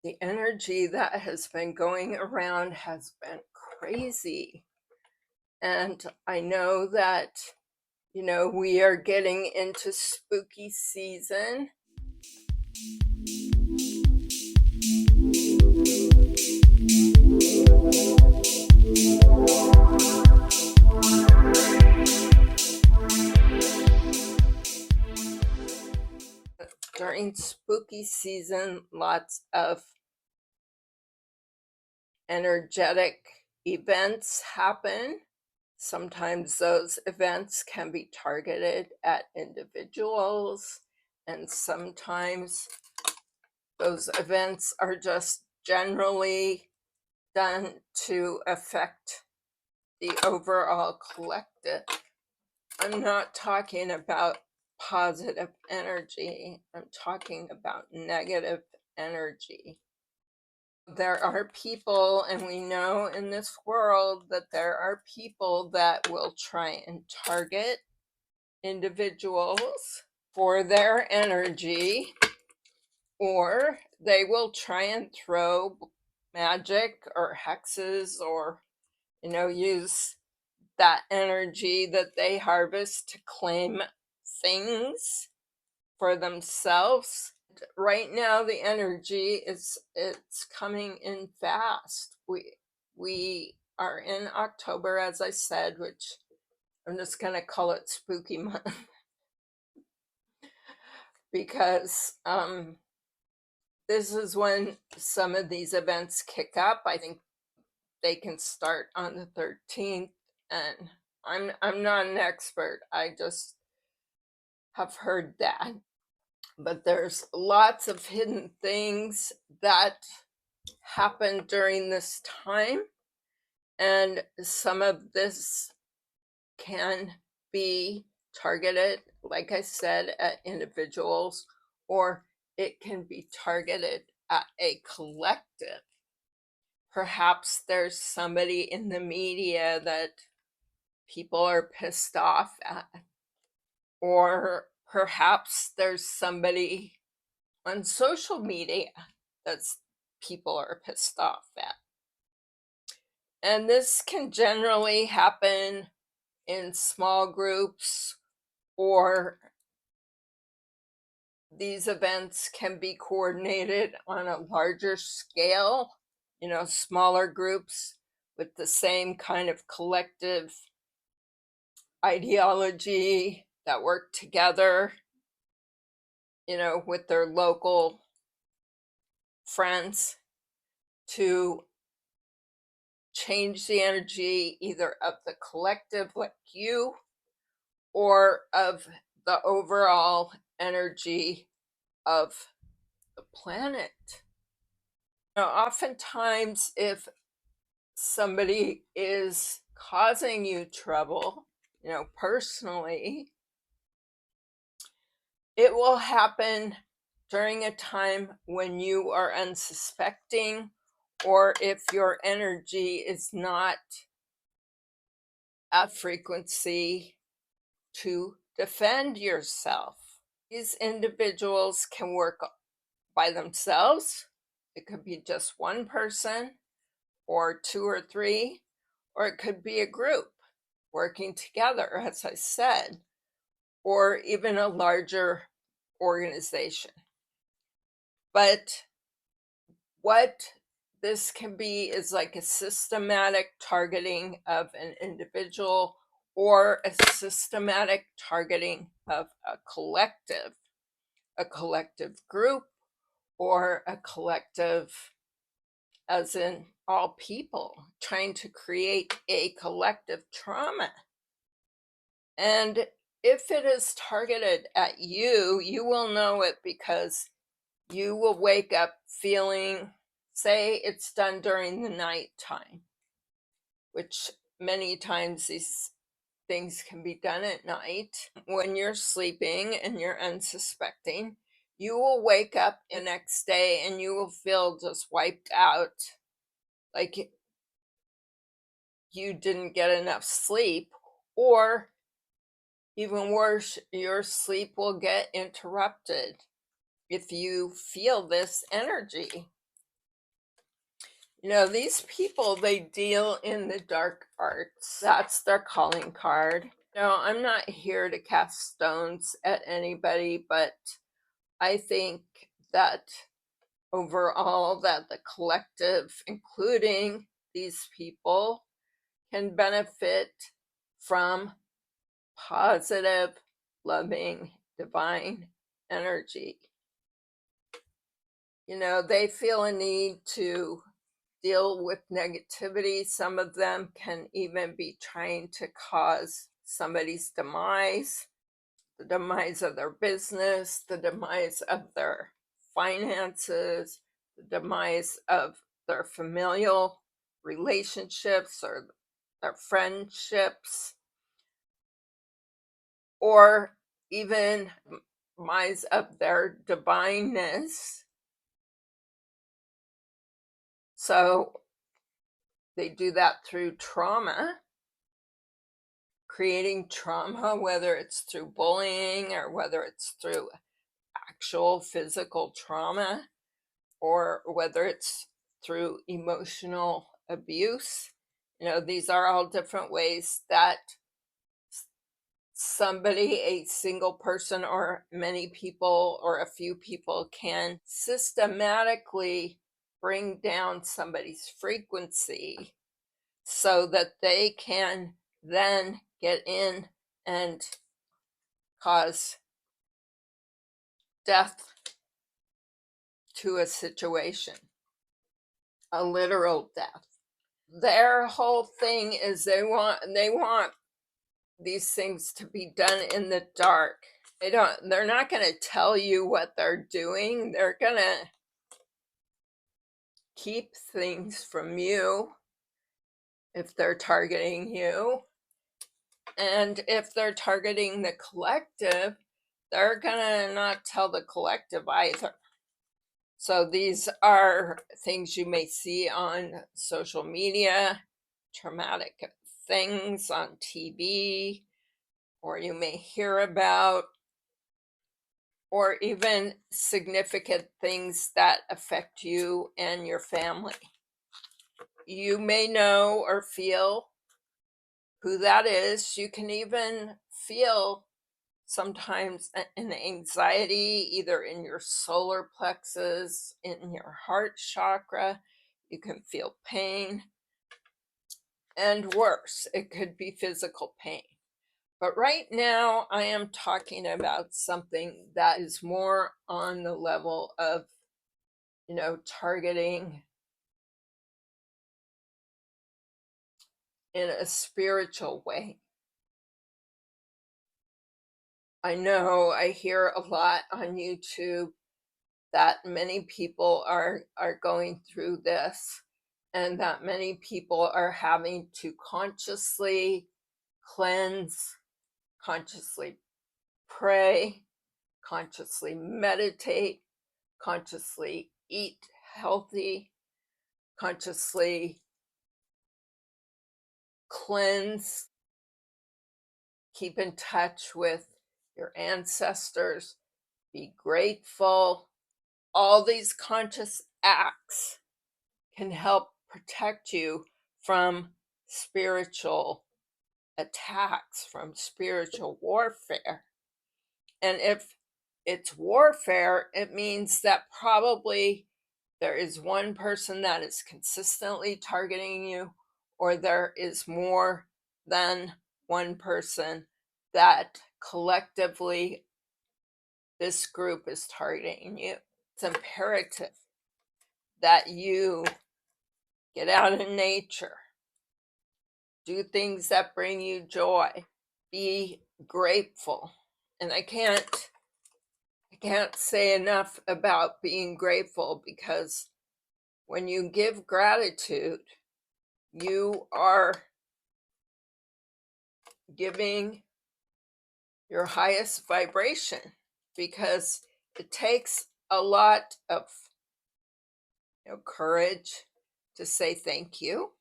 The energy that has been going around has been crazy. And I know that, we are getting into spooky season. During spooky season, lots of energetic events happen. Sometimes those events can be targeted at individuals, and sometimes those events are just generally done to affect the overall collective. I'm not talking about positive energy, I'm talking about negative energy. There are people, and we know in this world that there are people that will try and target individuals for their energy, or they will try and throw magic or hexes, or use that energy that they harvest to claim things for themselves. Right now the energy it's coming in fast. We are in October, as I said, which I'm just going to call it spooky month because this is when some of these events kick up. I think they can start on the 13th, and I'm not an expert, I just have heard that. But there's lots of hidden things that happen during this time, and some of this can be targeted, like I said, at individuals, or it can be targeted at a collective. Perhaps there's somebody in the media that people are pissed off at, or perhaps there's somebody on social media that's people are pissed off at. And this can generally happen in small groups, or these events can be coordinated on a larger scale, smaller groups with the same kind of collective ideology that work together, with their local friends to change the energy either of the collective, like you, or of the overall energy of the planet. Oftentimes, if somebody is causing you trouble, personally, it will happen during a time when you are unsuspecting, or if your energy is not at frequency to defend yourself. These individuals can work by themselves. It could be just one person, or two or three, or it could be a group working together, as I said, or even a larger organization. But what this can be is like a systematic targeting of an individual, or a systematic targeting of a collective group, or a collective as in all people, trying to create a collective trauma. And if it is targeted at you, you will know it, because you will wake up feeling, say it's done during the night time, which many times these things can be done at night when you're sleeping and you're unsuspecting. You will wake up the next day and you will feel just wiped out, like you didn't get enough sleep, or even worse, your sleep will get interrupted if you feel this energy. You know, these people, they deal in the dark arts. That's their calling card. No, I'm not here to cast stones at anybody, but I think that overall that the collective, including these people, can benefit from positive, loving, divine energy. You know, they feel a need to deal with negativity. Some of them can even be trying to cause somebody's demise, the demise of their business, the demise of their finances, the demise of their familial relationships or their friendships, or even demise of their divineness. So they do that through trauma, creating trauma, whether it's through bullying or whether it's through actual physical trauma, or whether it's through emotional abuse. You know, these are all different ways that somebody, a single person, or many people, or a few people, can systematically bring down somebody's frequency so that they can then get in and cause death to a situation, a literal death. Their whole thing is they want these things to be done in the dark. They're not going to tell you what they're doing. They're going to keep things from you if they're targeting you. And if they're targeting the collective, they're going to not tell the collective either. So these are things you may see on social media, traumatic things on TV, or you may hear about, or even significant things that affect you and your family. You may know or feel who that is. You can even feel sometimes an anxiety, either in your solar plexus, in your heart chakra. You can feel pain, and worse, it could be physical pain. But right now, I am talking about something that is more on the level of, you know, targeting in a spiritual way. I know I hear a lot on YouTube that many people are going through this, and that many people are having to consciously cleanse, consciously pray, consciously meditate, consciously eat healthy, consciously cleanse, keep in touch with your ancestors, be grateful. All these conscious acts can help protect you from spiritual attacks, from spiritual warfare. And if it's warfare, it means that probably there is one person that is consistently targeting you, or there is more than one person that collectively this group is targeting you. It's imperative that you get out in nature, do things that bring you joy, be grateful. And I can't say enough about being grateful, because when you give gratitude, you are giving your highest vibration, because it takes a lot of, you know, courage to say thank you,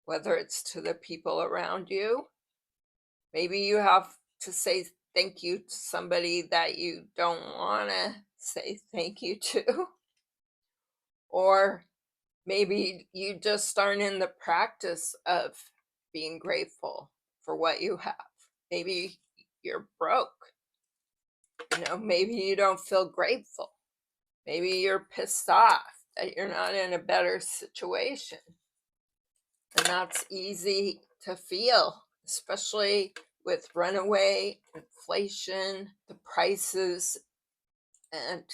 whether it's to the people around you. Maybe you have to say thank you to somebody that you don't want to say thank you to, or Maybe you just aren't in the practice of being grateful for what you have. Maybe you're broke. Maybe you don't feel grateful. Maybe you're pissed off that you're not in a better situation. And that's easy to feel, especially with runaway inflation, the prices, and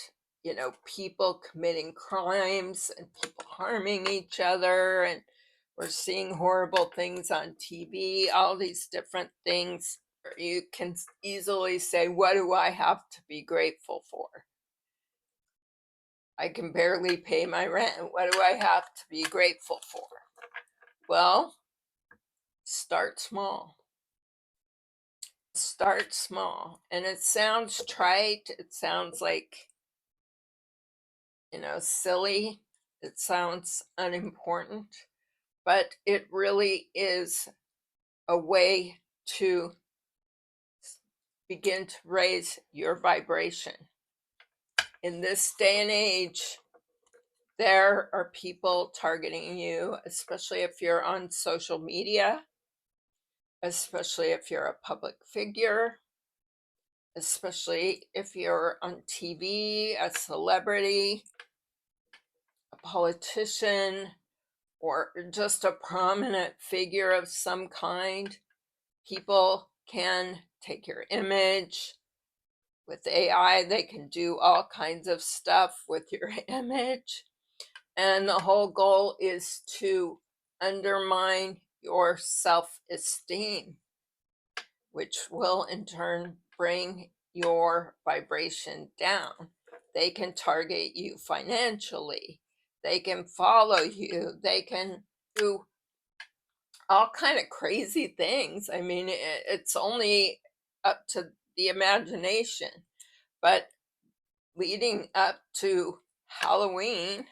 people committing crimes and people harming each other, and we're seeing horrible things on TV, all these different things. You can easily say, what do I have to be grateful for? I can barely pay my rent. What do I have to be grateful for? Well, start small. Start small. And it sounds trite. It sounds like, silly. It sounds unimportant. But it really is a way to begin to raise your vibration. In this day and age, there are people targeting you, especially if you're on social media, especially if you're a public figure, especially if you're on TV, a celebrity, a politician, or just a prominent figure of some kind. People can take your image. With AI, they can do all kinds of stuff with your image. And the whole goal is to undermine your self-esteem, which will in turn bring your vibration down. They can target you financially. They can follow you. They can do all kind of crazy things. I mean, it's only up to the imagination. But leading up to Halloween,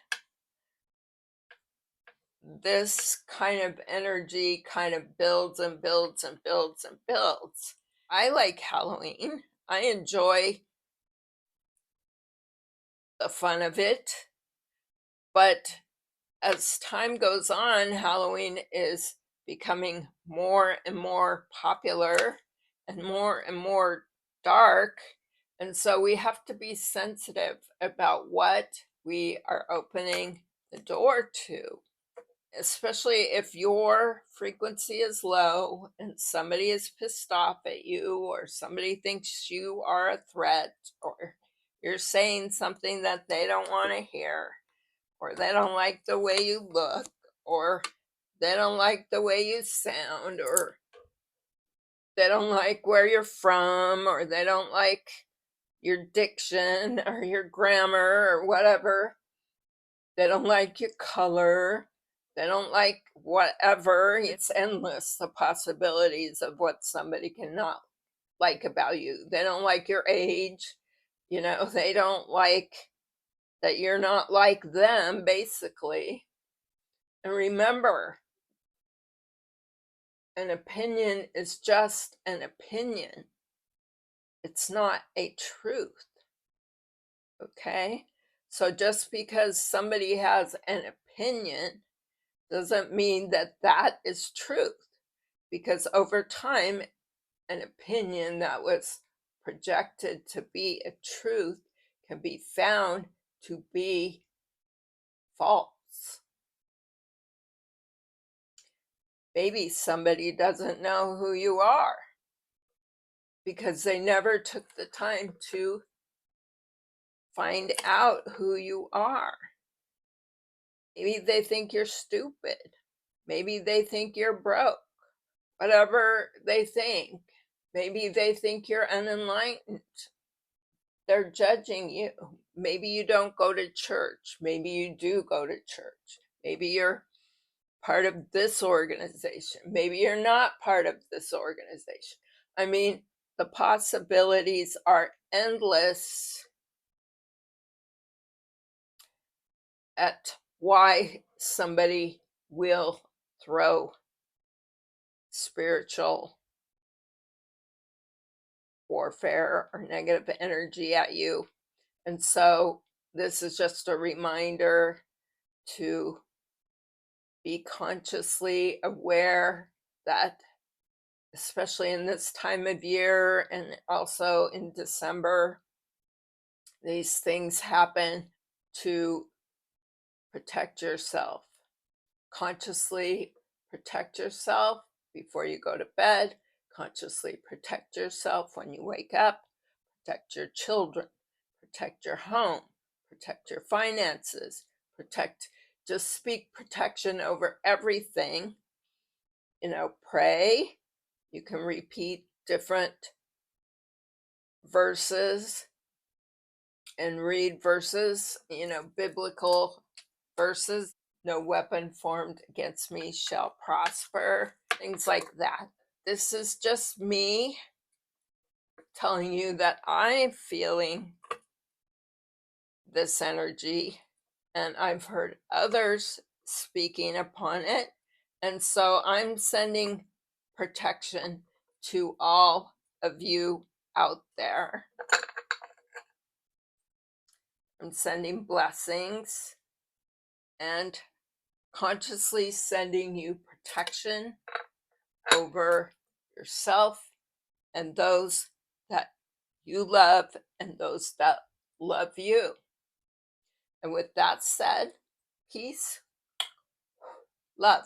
this kind of energy kind of builds and builds and builds and builds. I like Halloween. I enjoy the fun of it. But as time goes on, Halloween is becoming more and more popular and more dark. And so we have to be sensitive about what we are opening the door to, especially if your frequency is low and somebody is pissed off at you, or somebody thinks you are a threat, or you're saying something that they don't want to hear, or they don't like the way you look, or they don't like the way you sound, or they don't like where you're from, or they don't like your diction or your grammar or whatever. They don't like your color. They don't like whatever. It's endless, the possibilities of what somebody cannot like about you. They don't like your age. They don't like that you're not like them, basically. And remember, an opinion is just an opinion. It's not a truth. Okay? So just because somebody has an opinion doesn't mean that that is truth. Because over time, an opinion that was projected to be a truth can be found to be false. Maybe somebody doesn't know who you are because they never took the time to find out who you are. Maybe they think you're stupid. Maybe they think you're broke. Whatever they think. Maybe they think you're unenlightened. They're judging you. Maybe you don't go to church. Maybe you do go to church. Maybe you're part of this organization. Maybe you're not part of this organization. I mean, the possibilities are endless at why somebody will throw spiritual warfare or negative energy at you. And so this is just a reminder to be consciously aware that, especially in this time of year and also in December, these things happen to protect yourself. Consciously protect yourself before you go to bed. Consciously protect yourself when you wake up. Protect your children. Protect your home. Protect your finances. Just speak protection over everything. Pray. You can repeat different verses and read verses, biblical verses. No weapon formed against me shall prosper. Things like that. This is just me telling you that I'm feeling this energy, and I've heard others speaking upon it. And so I'm sending protection to all of you out there. I'm sending blessings and consciously sending you protection over yourself and those that you love and those that love you. And with that said, peace, love.